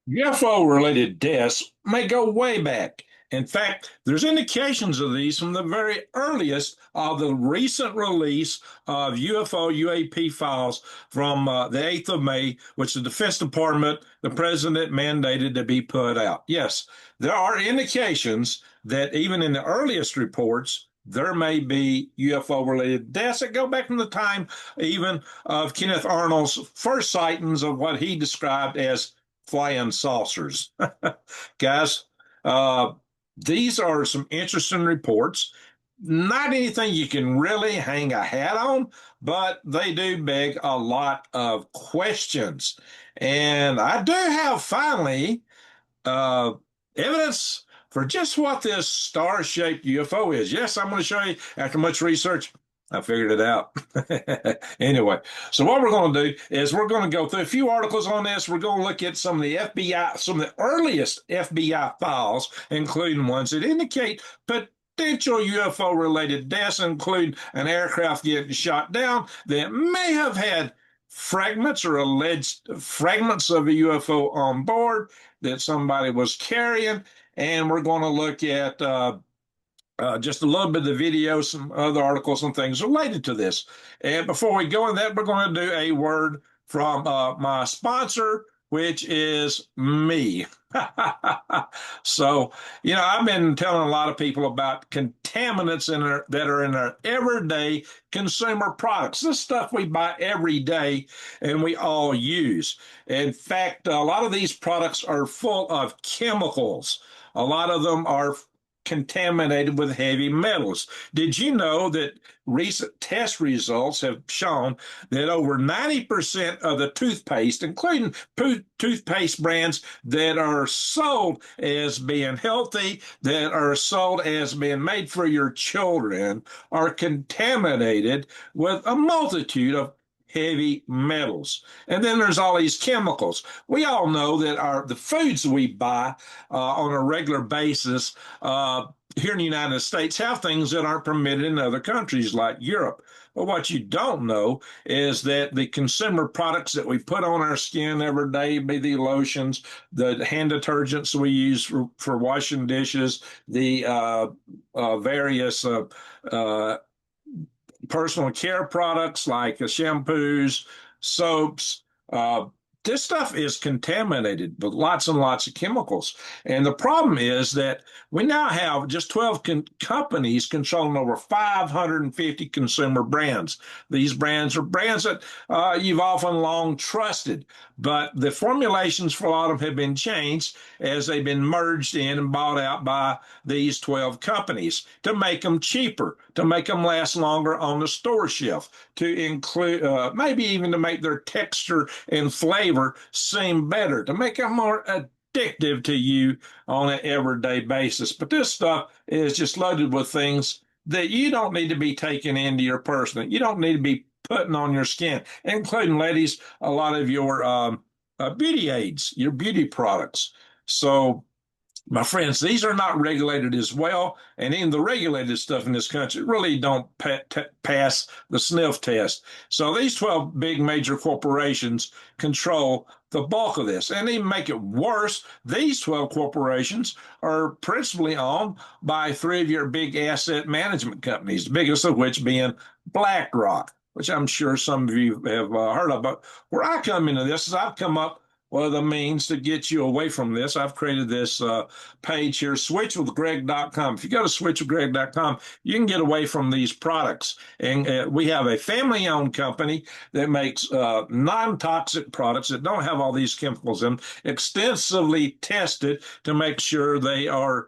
UFO-related deaths may go way back. In fact, there's indications of these from the very earliest of the recent release of UFO UAP files from the 8th of May, which the Defense Department, the president mandated to be put out. Yes, there are indications that even in the earliest reports, there may be UFO-related deaths that go back from the time even of Kenneth Arnold's first sightings of what he described as flying saucers. Guys, uh, these are some interesting reports. Not anything you can really hang a hat on, but they do beg a lot of questions. And I do have finally uh, evidence for just what this star-shaped UFO is. Yes, I'm going to show you after much research. I figured it out. Anyway, so what we're going to do is we're going to go through a few articles on this. We're going to look at some of the FBI, some of the earliest FBI files, including ones that indicate potential UFO-related deaths, include an aircraft getting shot down that may have had fragments or alleged fragments of a UFO on board that somebody was carrying. And we're going to look at just a little bit of the video, some other articles and things related to this. And before we go into that, we're going to do a word from my sponsor, which is me. So, I've been telling a lot of people about contaminants that are in our everyday consumer products. This stuff we buy every day and we all use. In fact, a lot of these products are full of chemicals. A lot of them are contaminated with heavy metals. Did you know that recent test results have shown that over 90% of the toothpaste, including toothpaste brands that are sold as being healthy, that are sold as being made for your children, are contaminated with a multitude of heavy metals. And then there's all these chemicals. We all know that the foods we buy on a regular basis here in the United States have things that aren't permitted in other countries like Europe. But what you don't know is that the consumer products that we put on our skin every day, be the lotions, the hand detergents we use for washing dishes, the various personal care products like shampoos, soaps. This stuff is contaminated with lots and lots of chemicals. And the problem is that we now have just 12 companies controlling over 550 consumer brands. These brands are brands that you've often long trusted, but the formulations for a lot of them have been changed as they've been merged in and bought out by these 12 companies to make them cheaper, to make them last longer on the store shelf, to include maybe even to make their texture and flavor seem better, to make them more addictive to you on an everyday basis. But this stuff is just loaded with things that you don't need to be taking into your person. You don't need to be putting on your skin, including, ladies, a lot of your beauty aids, your beauty products. So, my friends, these are not regulated as well, and even the regulated stuff in this country really don't pass the sniff test. So these 12 big major corporations control the bulk of this. And even make it worse, these 12 corporations are principally owned by three of your big asset management companies, the biggest of which being BlackRock, which I'm sure some of you have heard of. But where I come into this is I've come up with a means to get you away from this. I've created this page here, switchwithgreg.com. If you go to switchwithgreg.com, you can get away from these products. And we have a family-owned company that makes non-toxic products that don't have all these chemicals in them, extensively tested to make sure they are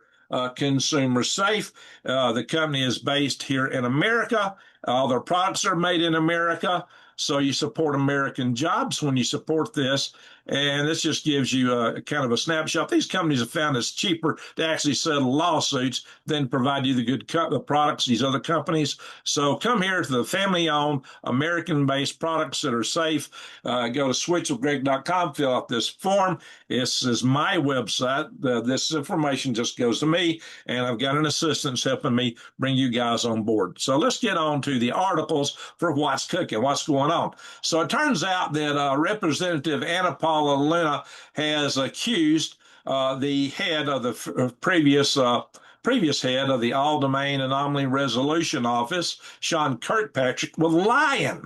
consumer safe. The company is based here in America. All their products are made in America. So you support American jobs when you support this. And this just gives you a kind of a snapshot. These companies have found it's cheaper to actually settle lawsuits than provide you the products, these other companies. So come here to the family-owned, American-based products that are safe. Go to switchwithgreg.com, fill out this form. This is my website. This information just goes to me, and I've got an assistant helping me bring you guys on board. So let's get on to the articles for what's cooking, what's going on. So it turns out that Representative Anna Paul Paula Luna has accused the head of the previous head of the All-Domain Anomaly Resolution Office, Sean Kirkpatrick, with lying.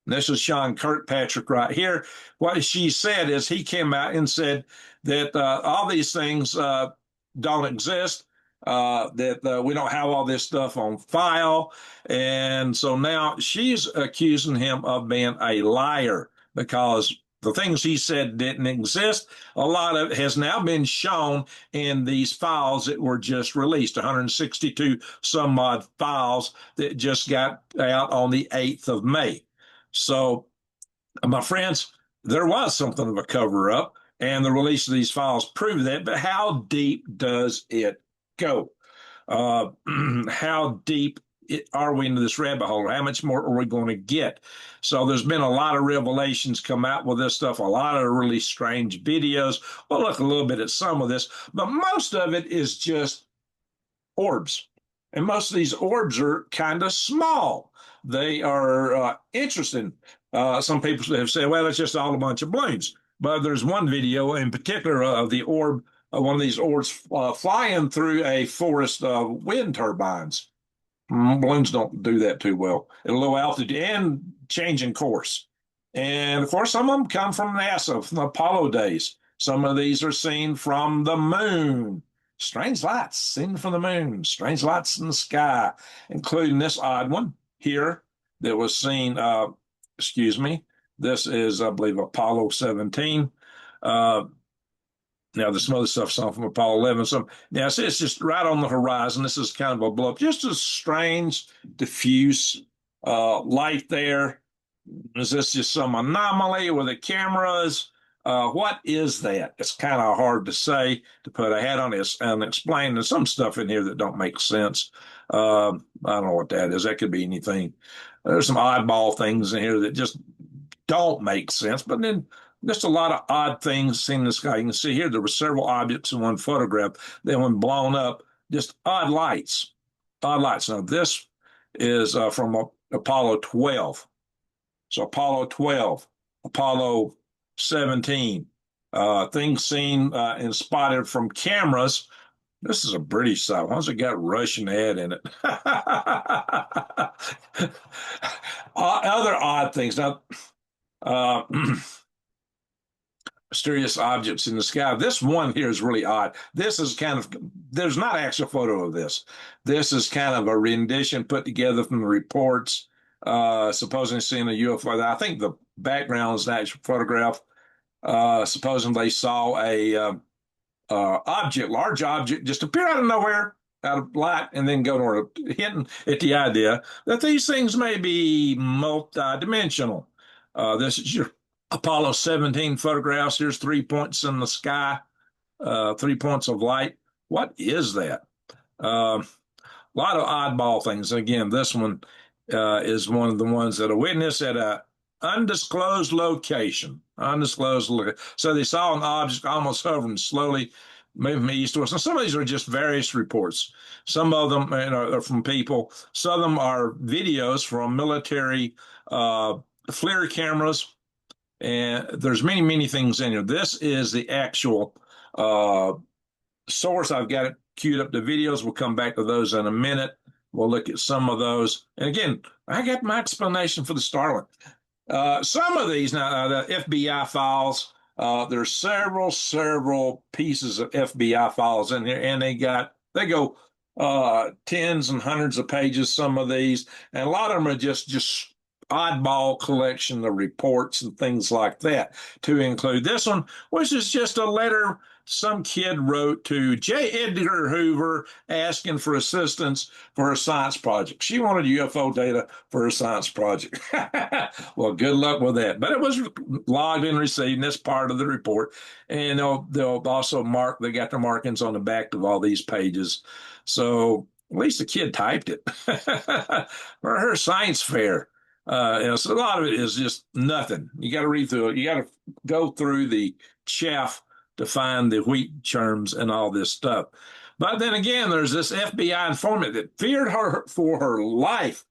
This is Sean Kirkpatrick right here. What she said is he came out and said that all these things don't exist, that we don't have all this stuff on file. And so now she's accusing him of being a liar because the things he said didn't exist. A lot of it has now been shown in these files that were just released, 162 some odd files that just got out on the 8th of May. So, my friends, there was something of a cover up, and the release of these files proved that. But how deep does it go? How deep are we into this rabbit hole? How much more are we going to get? So, there's been a lot of revelations come out with this stuff, a lot of really strange videos. We'll look a little bit at some of this, but most of it is just orbs. And most of these orbs are kind of small. They are interesting. Some people have said, well, it's just all a bunch of balloons. But there's one video in particular of the orb, one of these orbs flying through a forest of wind turbines. Balloons don't do that too well at a low altitude and changing course. And of course, some of them come from NASA, from the Apollo days. Some of these are seen from the moon. Strange lights seen from the moon, strange lights in the sky, including this odd one here that was seen, this is, I believe, Apollo 17. Now, there's some other stuff from Apollo 11. Now, it's just right on the horizon. This is kind of a blow up, just a strange, diffuse light there. Is this just some anomaly with the cameras? What is that? It's kind of hard to say, to put a hat on this and explain. There's some stuff in here that don't make sense. I don't know what that is. That could be anything. There's some oddball things in here that just don't make sense. But then just a lot of odd things seen in the sky. You can see here there were several objects in one photograph. Then when blown up, just odd lights. Odd lights. Now this is from Apollo 12. So Apollo 12, Apollo 17, things seen and spotted from cameras. This is a British site. Why's it got Russian ad in it? Other odd things. Now, mysterious objects in the sky. This one here is really odd. This is kind of, there's not actually a photo of this. This is kind of a rendition put together from the reports, supposedly seeing a UFO. I think the background is an actual photograph. Supposing they saw a large object, just appear out of nowhere, out of light, and then go north, hinting at the idea that these things may be multi-dimensional. This is your Apollo 17 photographs. Here's 3 points in the sky, 3 points of light. What is that? A lot of oddball things. Again, this one is one of the ones that a witness at a undisclosed location. So they saw an object almost hovering slowly, moving east to west. And some of these are just various reports. Some of them are from people. Some of them are videos from military FLIR cameras. And there's many, many things in here. This is the actual source. I've got it queued up, the videos. We'll come back to those in a minute. We'll look at some of those. And again, I got my explanation for the Starlink. Some of these, now the FBI files, there's several pieces of FBI files in here, and they go tens and hundreds of pages, some of these, and a lot of them are just oddball collection of reports and things like that, to include this one, which is just a letter some kid wrote to J. Edgar Hoover asking for assistance for a science project. She wanted UFO data for a science project. Well, good luck with that. But it was logged and received, and that's part of the report. And they'll also they got the markings on the back of all these pages. So at least the kid typed it for her science fair. So a lot of it is just nothing. You got to read through it. You got to go through the chaff to find the wheat germs and all this stuff. But then again, there's this FBI informant that feared her for her life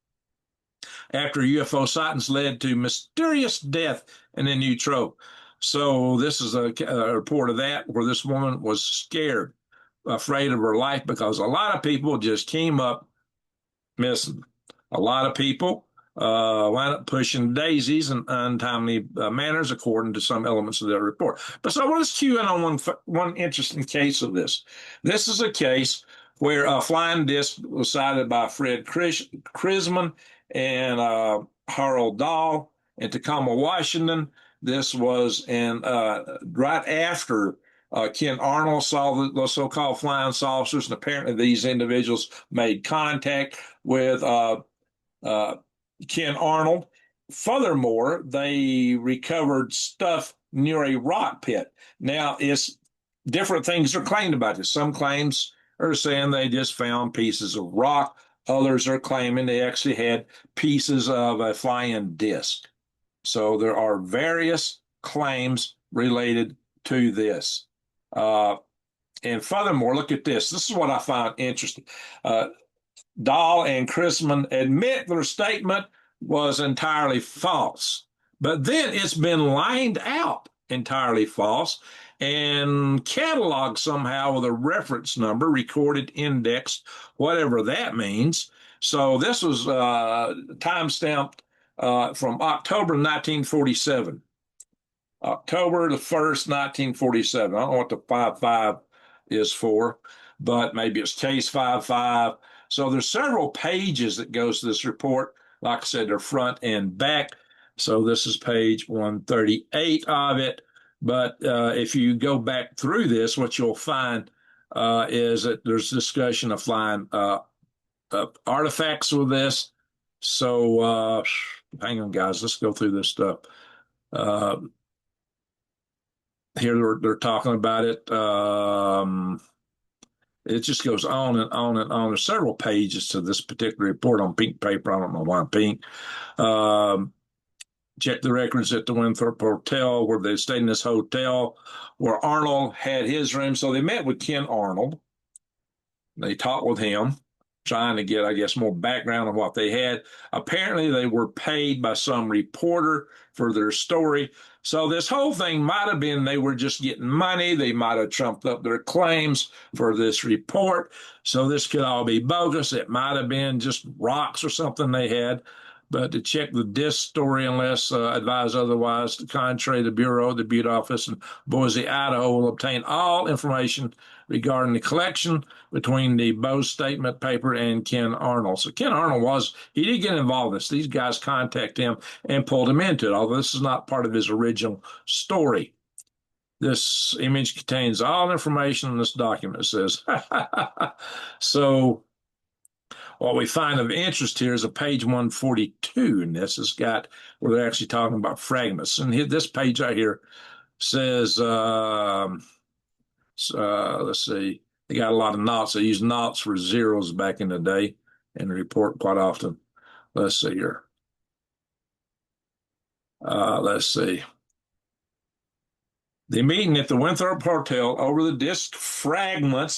after UFO sightings led to mysterious death in a new trope. So this is a report of that where this woman was scared, afraid of her life because a lot of people just came up missing. A lot of people wound up pushing daisies in untimely manners, according to some elements of their report. But so I want to cue in on one interesting case of this. This is a case where a flying disc was sighted by Fred Krisman and Harold Dahl in Tacoma, Washington. This was in right after Ken Arnold saw the so-called flying saucers, and apparently these individuals made contact with uh, Ken Arnold. Furthermore, they recovered stuff near a rock pit. Now, it's different things are claimed about this. Some claims are saying they just found pieces of rock. Others are claiming they actually had pieces of a flying disc. So there are various claims related to this. And furthermore, look at this. This is what I find interesting. Dahl and Chrisman admit their statement was entirely false, but then it's been lined out entirely false and cataloged somehow with a reference number, recorded, indexed, whatever that means. So this was time stamped from October 1947. October the 1st, 1947. I don't know what the 55 is for, but maybe it's case 55. So there's several pages that goes to this report. Like I said, they're front and back. So this is page 138 of it. But if you go back through this, what you'll find is that there's discussion of flying artifacts with this. So hang on, guys. Let's go through this stuff. Here they're talking about it. It just goes on and on and on. There's several pages to this particular report on pink paper. I don't know why pink. Check the records at the Winthrop Hotel where they stayed in this hotel where Arnold had his room. So they met with Ken Arnold. They talked with him, trying to get, I guess, more background on what they had. Apparently, they were paid by some reporter for their story. So this whole thing might have been they were just getting money. They might have trumped up their claims for this report. So this could all be bogus. It might have been just rocks or something they had. But to check the disc story, unless advised otherwise, to contrary, the Bureau, the Butte office in Boise, Idaho, will obtain all information regarding the collection between the Bose statement paper and Ken Arnold. So Ken Arnold he did get involved in this. These guys contacted him and pulled him into it, although this is not part of his original story. This image contains all information in this document, it says. So what we find of interest here is a page 142, and this has got where they're actually talking about fragments. And here, this page right here says, let's see, they got a lot of knots. They used knots for zeros back in the day in the report quite often. Let's see here. Let's see. The meeting at the Winthrop Hotel over the disc fragments,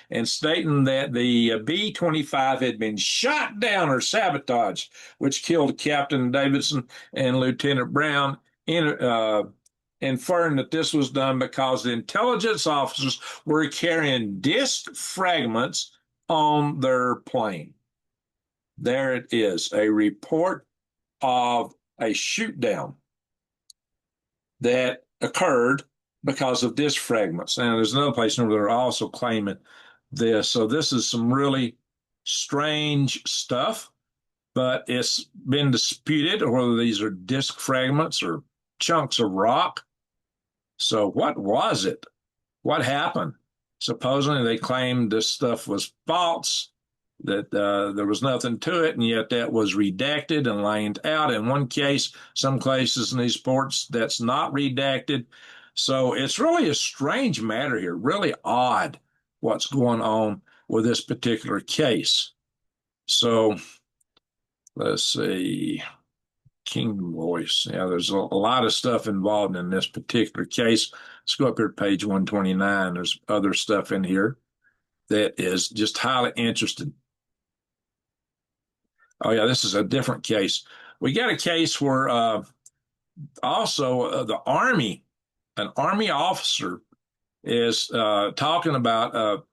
and stating that the B-25 had been shot down or sabotaged, which killed Captain Davidson and Lieutenant Brown, inferring that this was done because the intelligence officers were carrying disc fragments on their plane. There it is, a report of a shoot down that occurred because of disc fragments. And there's another place where they're also claiming this. So this is some really strange stuff, but it's been disputed whether these are disc fragments or chunks of rock. So what was it? What happened? Supposedly they claimed this stuff was false, that there was nothing to it, and yet that was redacted and laid out. In one case, some places in these ports, that's not redacted. So it's really a strange matter here, really odd what's going on with this particular case. So let's see. Kingdom Voice. Yeah, there's a lot of stuff involved in this particular case. Let's go up here to page 129. There's other stuff in here that is just highly interesting. Oh, yeah, this is a different case. We got a case where Also, the Army, an Army officer is talking about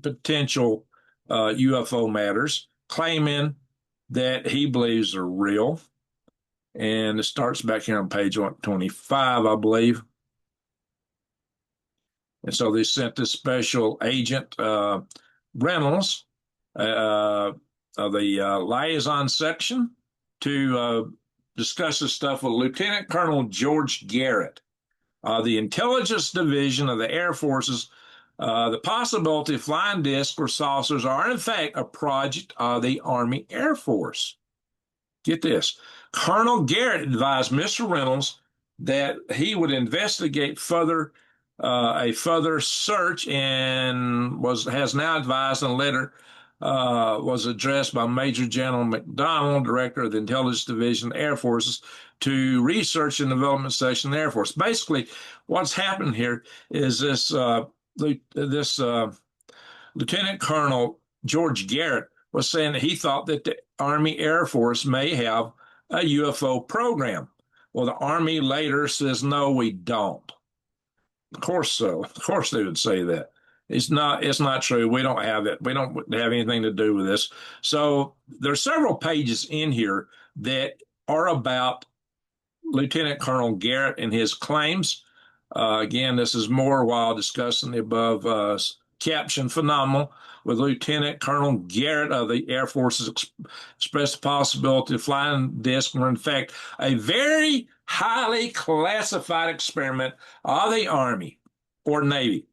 potential UFO matters, claiming that he believes are real. And it starts back here on page 125, I believe. And so they sent this special agent, Reynolds, of the liaison section to discuss this stuff with Lieutenant Colonel George Garrett, the Intelligence Division of the Air Forces. The possibility of flying discs or saucers are, in fact, a project of the Army Air Force. Get this. Colonel Garrett advised Mr. Reynolds that he would investigate a further search, and has now advised in a letter was addressed by Major General McDonald, Director of the Intelligence Division of the Air Forces, to Research and Development Section of the Air Force. Basically, what's happened here is this Lieutenant Colonel George Garrett was saying that he thought that the Army Air Force may have a UFO program. Well, the Army later says, no, we don't. Of course so. Of course they would say that. It's not true. We don't have it. We don't have anything to do with this. So there's several pages in here that are about Lieutenant Colonel Garrett and his claims. Again, this is more while discussing the above caption phenomenal, with Lieutenant Colonel Garrett of the Air Force expressed the possibility of flying discs were in fact a very highly classified experiment of the Army or Navy.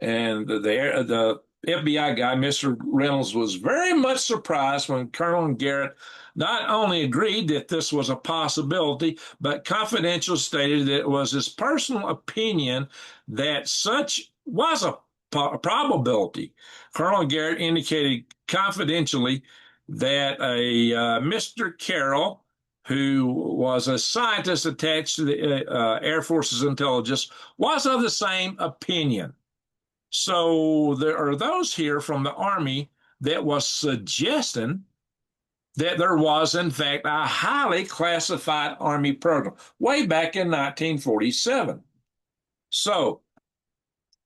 And the FBI guy, Mr. Reynolds, was very much surprised when Colonel Garrett not only agreed that this was a possibility, but confidentially stated that it was his personal opinion that such was a probability. Colonel Garrett indicated confidentially that a Mr. Carroll, who was a scientist attached to the Air Force's intelligence, was of the same opinion. So there are those here from the Army that was suggesting that there was, in fact, a highly classified Army program way back in 1947. So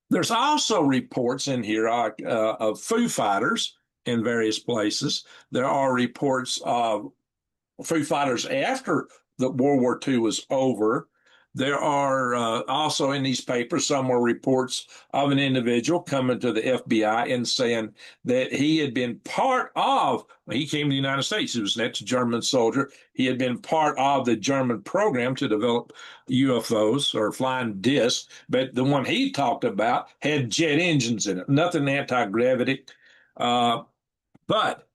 there's also reports in here of Foo Fighters in various places. There are reports of Foo Fighters after the World War II was over. There are also in these papers somewhere reports of an individual coming to the FBI and saying that he had been part of, when he came to the United States, he was an ex-German soldier. He had been part of the German program to develop UFOs or flying discs, but the one he talked about had jet engines in it, nothing anti-gravity. But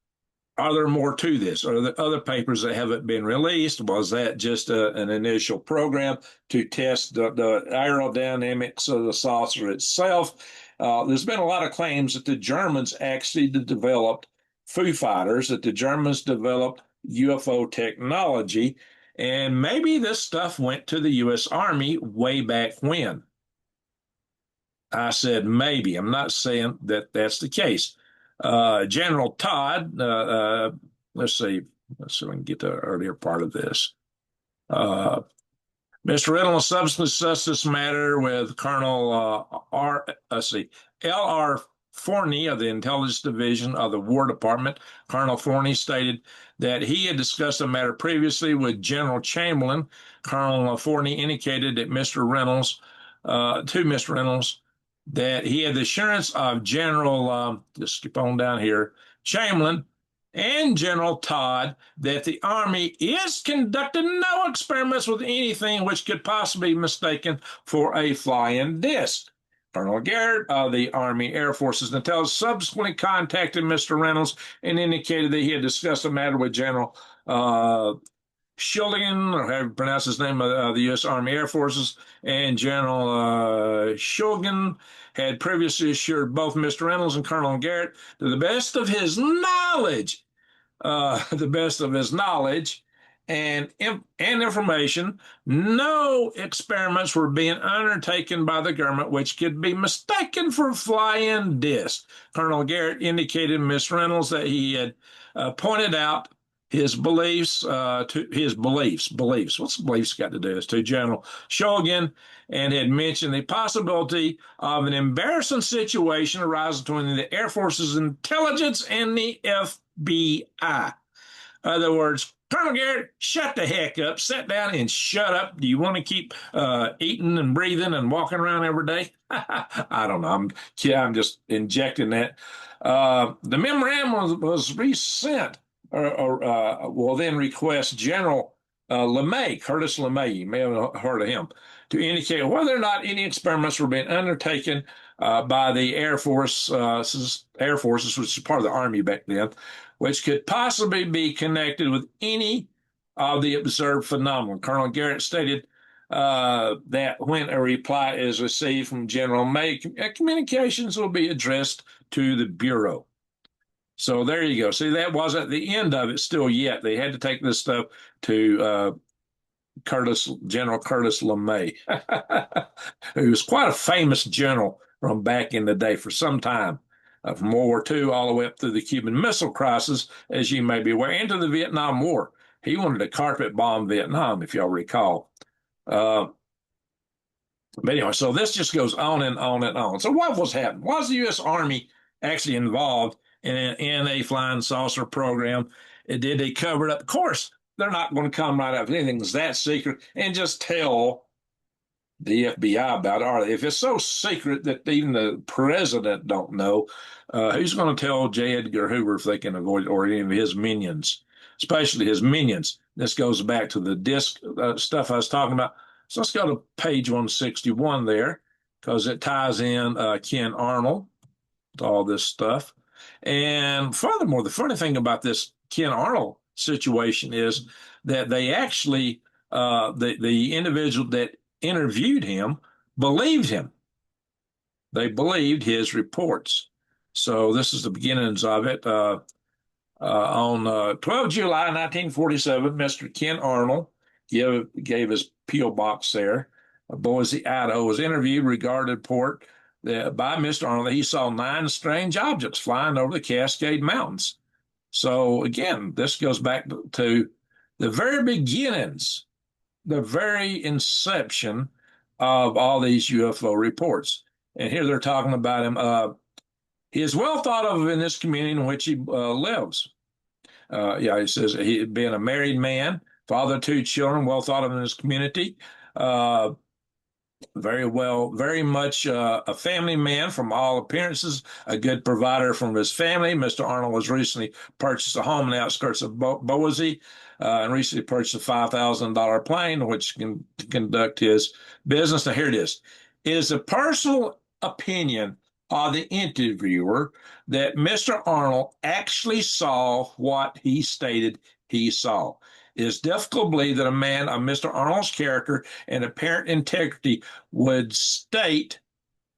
are there more to this? Are there other papers that haven't been released? Was that just an initial program to test the aerodynamics of the saucer itself? There's been a lot of claims that the Germans actually developed Foo Fighters, that the Germans developed UFO technology, and maybe this stuff went to the U.S. Army way back when. I said maybe. I'm not saying that that's the case. General Todd, let's see if we can get the earlier part of this. Mr. Reynolds subsequently discussed this matter with Colonel L.R. Forney of the Intelligence Division of the War Department. Colonel Forney stated that he had discussed the matter previously with General Chamberlain. Colonel Forney indicated that Mr. Reynolds, that he had the assurance of General, just skip on down here, Chamberlain and General Todd that the Army is conducting no experiments with anything which could possibly be mistaken for a flying disc. Colonel Garrett of the Army Air Forces Intelligence subsequently contacted Mr. Reynolds and indicated that he had discussed the matter with General Shulgin, or however you pronounce his name, of the U.S. Army Air Forces, and General Shulgin had previously assured both Mr. Reynolds and Colonel Garrett, to the best of his knowledge, and information, no experiments were being undertaken by the government which could be mistaken for flying discs. Colonel Garrett indicated to Mr. Reynolds that he had pointed out his beliefs, beliefs. What's beliefs got to do? It's to General Shulgin, and had mentioned the possibility of an embarrassing situation arising between the Air Force's intelligence and the FBI. In other words, Colonel Garrett, shut the heck up, sit down and shut up. Do you want to keep eating and breathing and walking around every day? I don't know. I'm just injecting that. The memorandum was resent, or will then request General LeMay, Curtis LeMay, you may have heard of him, to indicate whether or not any experiments were being undertaken by the Air Forces, which is part of the Army back then, which could possibly be connected with any of the observed phenomena. Colonel Garrett stated that when a reply is received from General May, communications will be addressed to the Bureau. So there you go. See, that wasn't the end of it still yet. They had to take this stuff to General Curtis LeMay, who was quite a famous general from back in the day for some time, from World War II all the way up through the Cuban Missile Crisis, as you may be aware, into the Vietnam War. He wanted to carpet bomb Vietnam, if y'all recall. But anyway, so this just goes on and on and on. So what was happening? Was the U.S. Army actually involved in a flying saucer program? Did they cover it up? Of course, they're not going to come right up with anything that's that secret and just tell the FBI about it, are they? If it's so secret that even the president don't know, who's going to tell J. Edgar Hoover if they can avoid it, or any of his minions, especially his minions? This goes back to the disc stuff I was talking about. So let's go to page 161 there, because it ties in Ken Arnold to all this stuff. And furthermore, the funny thing about this Ken Arnold situation is that they actually, the individual that interviewed him believed him. They believed his reports. So this is the beginnings of it. On 12 July 1947, Mr. Ken Arnold gave his P.O. box there. Boise, Idaho, was interviewed regarding a report by Mr. Arnold that he saw 9 strange objects flying over the Cascade Mountains. So again, this goes back to the very beginnings, the very inception of all these UFO reports. And here they're talking about him. He is well thought of in this community in which he lives. He says he being a married man, father of 2 children, well thought of in his community. Very much a family man from all appearances, a good provider from his family. Mr. Arnold has recently purchased a home in the outskirts of Boise and recently purchased a $5,000 plane, which can conduct his business. Now, here it is. It is a personal opinion of the interviewer that Mr. Arnold actually saw what he stated he saw. It is difficult to believe that a man of Mr. Arnold's character and apparent integrity would state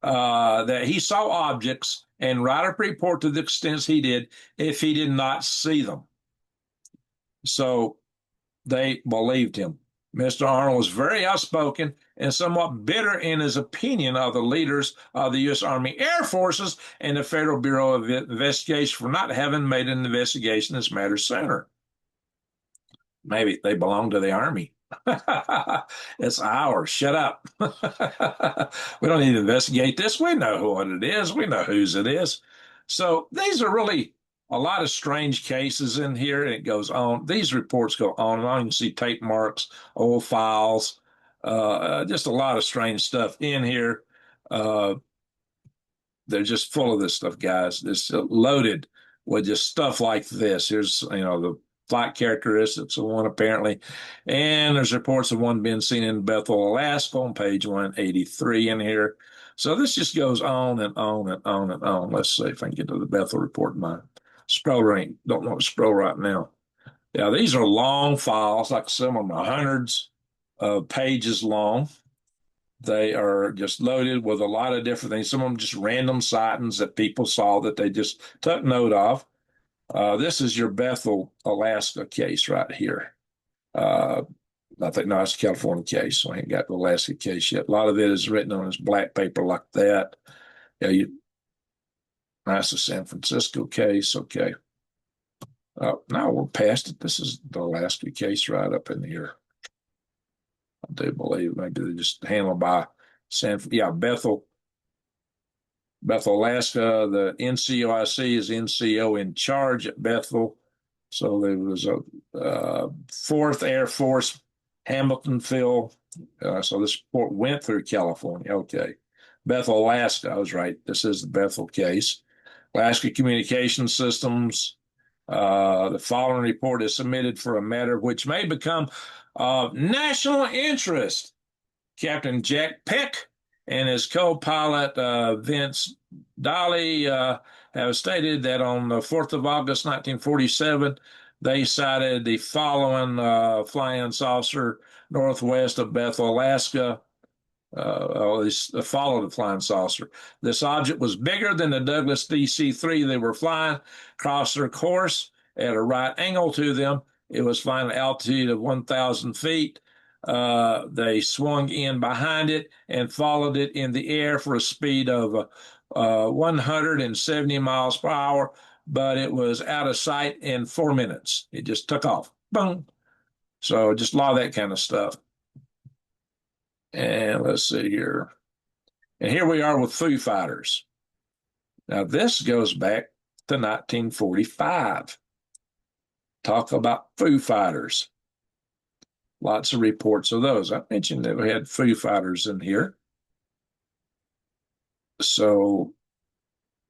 that he saw objects and write a report to the extent he did if he did not see them. So they believed him. Mr. Arnold was very outspoken and somewhat bitter in his opinion of the leaders of the U.S. Army Air Forces and the Federal Bureau of Investigation for not having made an investigation in this matter sooner. Maybe they belong to the Army. It's ours. Shut up. We don't need to investigate this. We know what it is. We know whose it is. So these are really a lot of strange cases in here, and it goes on. These reports go on and on. You can see tape marks, old files, just a lot of strange stuff in here. They're just full of this stuff, guys. It's loaded with just stuff like this. Here's, the flight characteristics of one apparently, and there's reports of one being seen in Bethel, Alaska on page 183 in here. So this just goes on and on and on and on. Let's see if I can get to the Bethel report. My scroller don't want to scroll right now. Yeah, these are long files, like some of them are hundreds of pages long. They are just loaded with a lot of different things. Some of them just random sightings that people saw that they just took note of. This is your Bethel, Alaska case right here. I think, no, it's a California case, so I ain't got the Alaska case yet. A lot of it is written on this black paper like that. Yeah, that's a San Francisco case. Okay. Oh, now we're past it. This is the Alaska case right up in here. I do believe maybe they just handled by Bethel, Alaska. The NCOIC is NCO in charge at Bethel. So there was a 4th Air Force Hamiltonville. So this report went through California. Okay. Bethel, Alaska. I was right. This is the Bethel case. Alaska Communication Systems. The following report is submitted for a matter which may become of national interest. Captain Jack Peck and his co-pilot Vince Daly have stated that on the 4th of August 1947, they sighted the following flying saucer northwest of Bethel, Alaska. They followed the flying saucer. This object was bigger than the Douglas DC-3 they were flying, crossed their course at a right angle to them. It was flying at an altitude of 1,000 feet. They swung in behind it and followed it in the air for a speed of 170 miles per hour, but it was out of sight in 4 minutes. It just took off. Boom. So just a lot of that kind of stuff. And let's see here. And here we are with Foo Fighters. Now, this goes back to 1945. Talk about Foo Fighters. Lots of reports of those. I mentioned that we had Foo Fighters in here. So,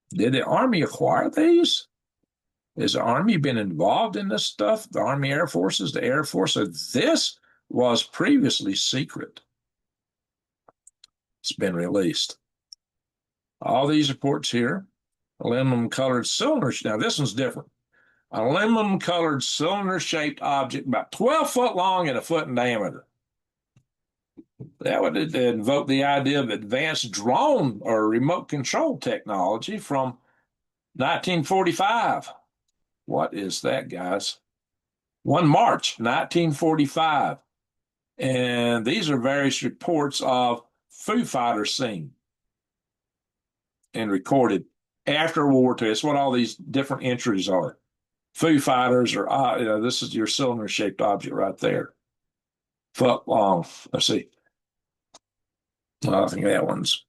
did the Army acquire these? Has the Army been involved in this stuff? The Army Air Forces, the Air Force? So this was previously secret. It's been released. All these reports here, aluminum colored cylinders. Now, this one's different. An aluminum colored cylinder shaped object about 12 foot long and a foot in diameter. That would invoke the idea of advanced drone or remote control technology from 1945. What is that, guys? 1 March 1945. And these are various reports of Foo Fighters seen and recorded after World War II. That's what all these different entries are. Foo Fighters are, this is your cylinder-shaped object right there. Foot long. Let's see. I think that one's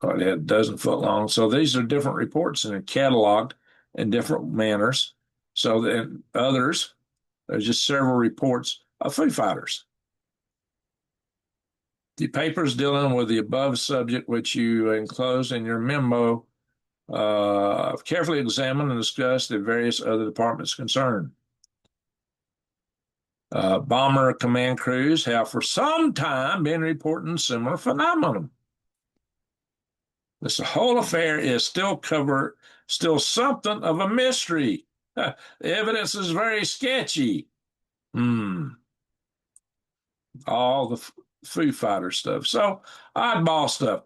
it had a dozen foot long. So these are different reports and they're cataloged in different manners. So then others, there's just several reports of Foo Fighters. The papers dealing with the above subject, which you enclosed in your memo, carefully examined and discussed the various other departments concerned. Bomber command crews have for some time been reporting similar phenomenon. This whole affair is still something of a mystery. The evidence is very sketchy. All the Foo Fighter stuff. So, oddball stuff.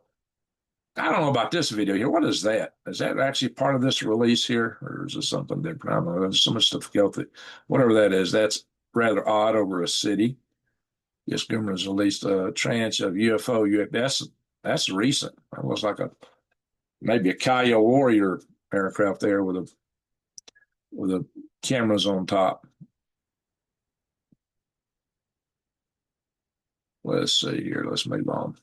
I don't know about this video here. What is that? Is that actually part of this release here? Or is it something different? I don't know. There's so much stuff to go through. Whatever that is, that's rather odd over a city. Yes, government has released a tranche of UFO, UAP. That's recent. That was like maybe a Kaya Warrior aircraft there with the cameras on top. Let's see here. Let's move on.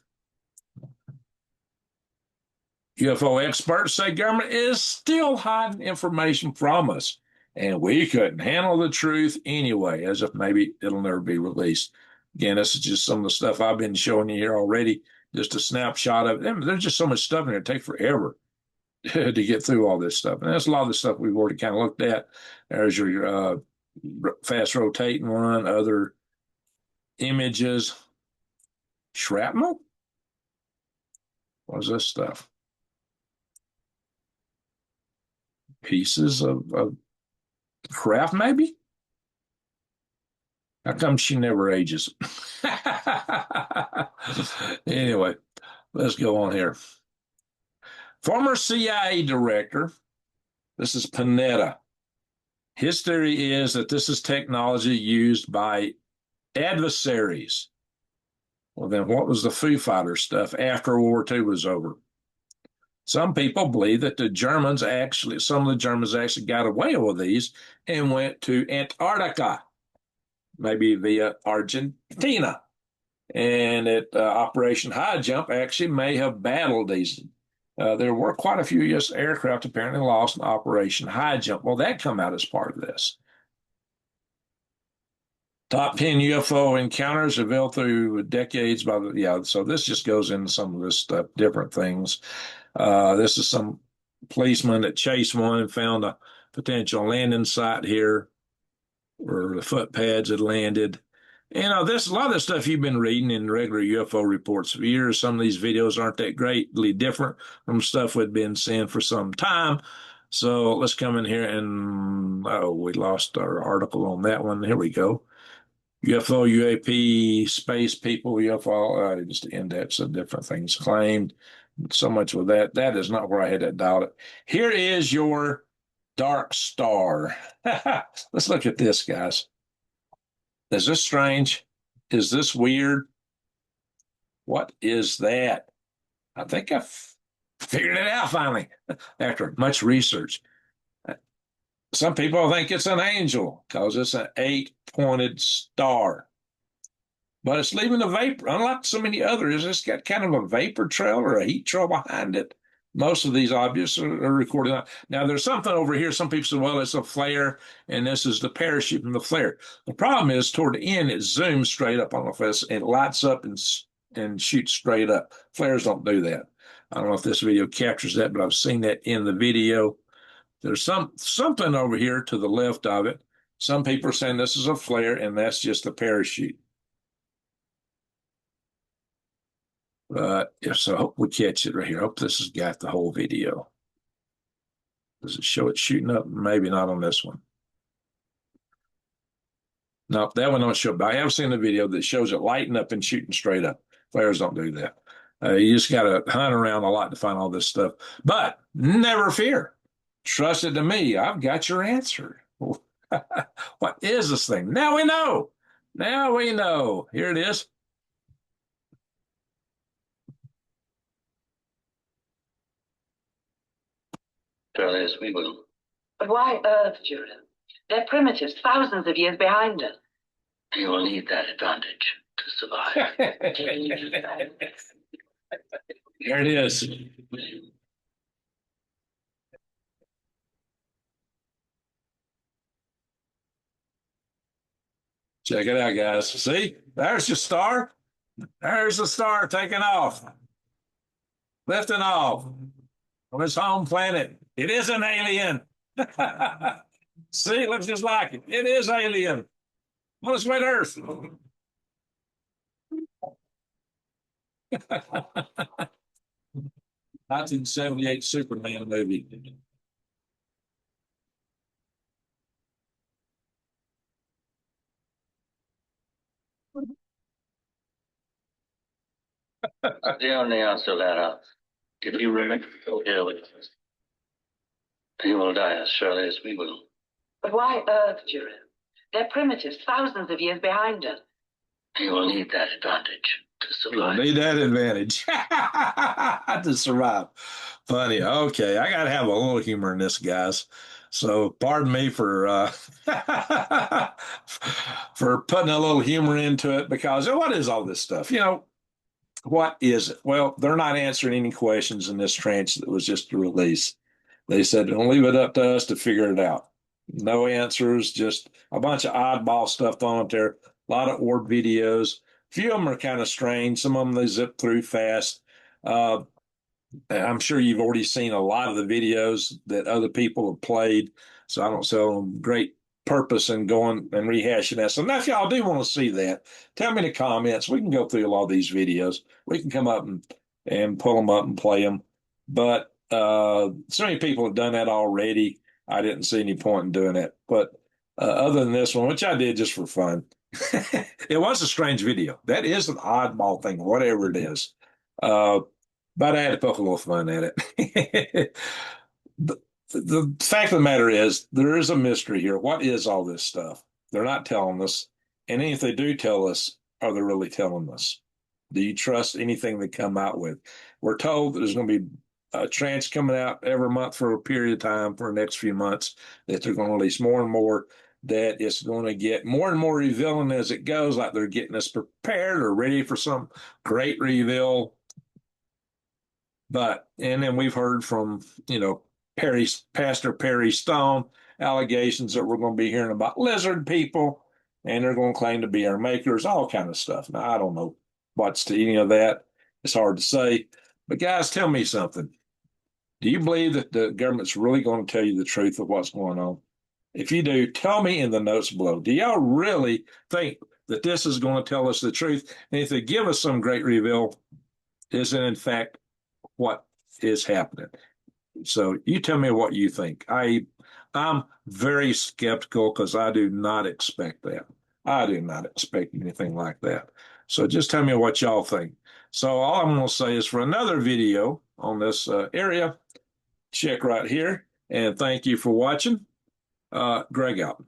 UFO experts say government is still hiding information from us, and we couldn't handle the truth anyway, as if maybe it'll never be released. Again, this is just some of the stuff I've been showing you here already, just a snapshot of it. There's just so much stuff in there. It takes forever to get through all this stuff. And that's a lot of the stuff we've already kind of looked at. There's your fast rotating one, other images. Shrapnel? What is this stuff? Pieces of craft, maybe? How come she never ages? Anyway, let's go on here. Former CIA director, this is Panetta. His theory is that this is technology used by adversaries. Well, then what was the Foo Fighter stuff after World War II was over? Some people believe that some of the Germans actually got away with these and went to Antarctica, maybe via Argentina. And at Operation High Jump actually may have battled these. There were quite a few U.S. aircraft apparently lost in Operation High Jump. Well, that come out as part of this. Top 10 UFO encounters revealed through decades so this just goes into some of this stuff, different things. This is some policeman that chased one and found a potential landing site here where the footpads had landed. A lot of the stuff you've been reading in regular UFO reports for years. Some of these videos aren't that greatly different from stuff we'd been seeing for some time. So let's come in here and we lost our article on that one. Here we go. UFO, UAP, space people, UFO, just index of different things claimed. So much with that. That is not where I had that dialed. Here is your dark star. Let's look at this, guys. Is this strange? Is this weird? What is that? I think I've figured it out finally after much research. Some people think it's an angel because it's an 8-pointed star. But it's leaving a vapor. Unlike so many others, it's got kind of a vapor trail or a heat trail behind it. Most of these objects are recorded. Now, there's something over here. Some people say, well, it's a flare, and this is the parachute from the flare. The problem is, toward the end, it zooms straight up. I don't know if it lights up and shoots straight up. Flares don't do that. I don't know if this video captures that, but I've seen that in the video. There's something over here to the left of it. Some people are saying this is a flare, and that's just a parachute. So I hope we catch it right here. I hope this has got the whole video. Does it show it shooting up? Maybe not on this one. No, that one don't show it, but I have seen a video that shows it lighting up and shooting straight up. Flares don't do that. You just got to hunt around a lot to find all this stuff. But never fear. Trust it to me. I've got your answer. What is this thing? Now we know. Now we know. Here it is. Yes, we will. But why Earth, Judah? They're primitives, thousands of years behind us. You will need that advantage to survive. There it is. Check it out, guys. See? There's your star. There's the star taking off. Lifting off from its home planet. It is an alien. See, it looks just like it. It is alien. On its way to Earth. 1978 Superman movie. The only answer, Lara, if you remember so ill, you will die as surely as we will. But why Earth, Judah? They're primitives, thousands of years behind us. You will need that advantage to survive. You'll need that advantage to survive. Funny. Okay, I got to have a little humor in this, guys. So pardon me for for putting a little humor into it because what is all this stuff? What is it? Well, they're not answering any questions in this tranche that was just released. They said, don't leave it up to us to figure it out. No answers, just a bunch of oddball stuff thrown up there. A lot of orb videos. A few of them are kind of strange. Some of them they zip through fast. I'm sure you've already seen a lot of the videos that other people have played, so I don't sell them great purpose in going and rehashing that. So now if y'all do want to see that, tell me in the comments. We can go through a lot of these videos. We can come up and pull them up and play them. But so many people have done that already. I didn't see any point in doing it. But other than this one, which I did just for fun, it was a strange video. That is an oddball thing, whatever it is. But I had to poke a little fun at it. The fact of the matter is, there is a mystery here. What is all this stuff? They're not telling us. And if they do tell us, are they really telling us? Do you trust anything they come out with? We're told that there's going to be a tranche coming out every month for a period of time for the next few months that they're going to release more and more, that it's going to get more and more revealing as it goes, like they're getting us prepared or ready for some great reveal. And then we've heard from, Pastor Perry Stone, allegations that we're going to be hearing about lizard people, and they're going to claim to be our makers, all kind of stuff. Now, I don't know what's to any of that. It's hard to say. But guys, tell me something. Do you believe that the government's really going to tell you the truth of what's going on? If you do, tell me in the notes below. Do y'all really think that this is going to tell us the truth? And if they give us some great reveal, is it in fact what is happening? So you tell me what you think. I'm very skeptical because I do not expect that. I do not expect anything like that. So just tell me what y'all think. So all I'm going to say is for another video on this area, check right here. And thank you for watching. Greg out.